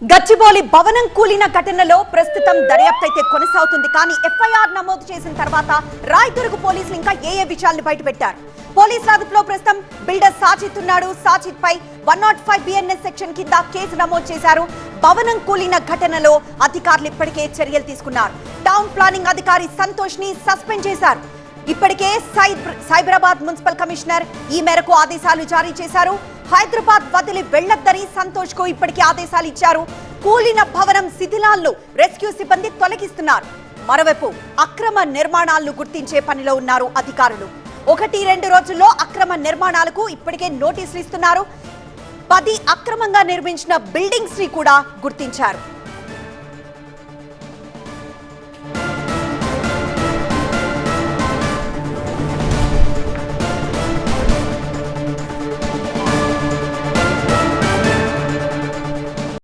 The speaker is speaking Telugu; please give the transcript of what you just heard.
గచ్చిబౌలి భవనం కూలిన ఘటనలో ప్రస్తుతం దర్యాప్తు అయితే కొనసాగుతుంది. కానీ ఎఫ్ఐఆర్ నమోదు చేసిన తర్వాత రాయదుర్గ్ పోలీసులు ఇంకా ఏ విషయాలను బయటపెట్టారు? పోలీసుల అదుపులో ప్రస్తుతం బిల్డర్ సాజిద్ ఉన్నాడు. సాజిద్ పై 105 బిఎన్ఎస్ సెక్షన్ కింద కేసు నమోదు చేశారు. భవనం కూలిన ఘటనలో అధికారులు ఇప్పటికే చర్యలు తీసుకున్నారు. టౌన్ ప్లానింగ్ అధికారి సంతోష్ ని సస్పెండ్ చేశారు. ఇప్పటికే సైబరాబాద్ మున్సిపల్ కమిషనర్ ఈ మేరకు ఆదేశాలు జారీ చేశారు. హైదరాబాద్ వదిలి వెళ్లొద్దని సంతోష్ కు ఇప్పటికే ఆదేశాలు ఇచ్చారు. కూలిన భవనం శిథిలాలను రెస్క్యూ సిబ్బంది తొలగిస్తున్నారు. మరోవైపు అక్రమ నిర్మాణాలను గుర్తించే పనిలో ఉన్నారు అధికారులు. 1-2 రోజుల్లో అక్రమ నిర్మాణాలకు ఇప్పటికే నోటీసులు ఇస్తున్నారు. 10 అక్రమంగా నిర్మించిన బిల్డింగ్స్ ని కూడా గుర్తించారు.